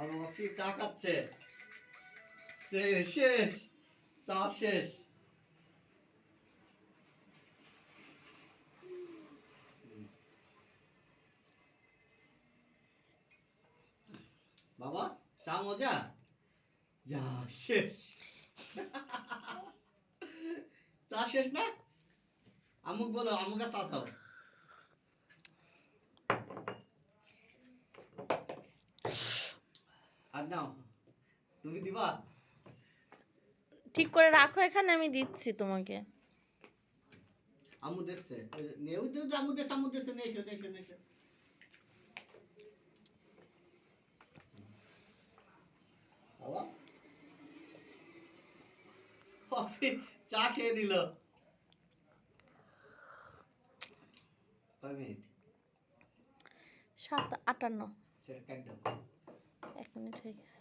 আর অফি চা খাচ্ছে। শেষ চা শেষ। বাবা চা মজা? যা শেষ। চা শেষ না? আমুক বলো, আমুকা চা খাও। আর নাও, তুমি দিবা? ঠিক করে রাখো এখানে, আমি দিচ্ছি তোমাকে। আমু দেশে নেউ দেউ আমু দেশে নেছো নেছো নেছো। বাবা কফি চা খেয়ে নিল। কয় মিনিট? 7:58। সে কাট দাও। 1 মিনিট হয়ে গেছে।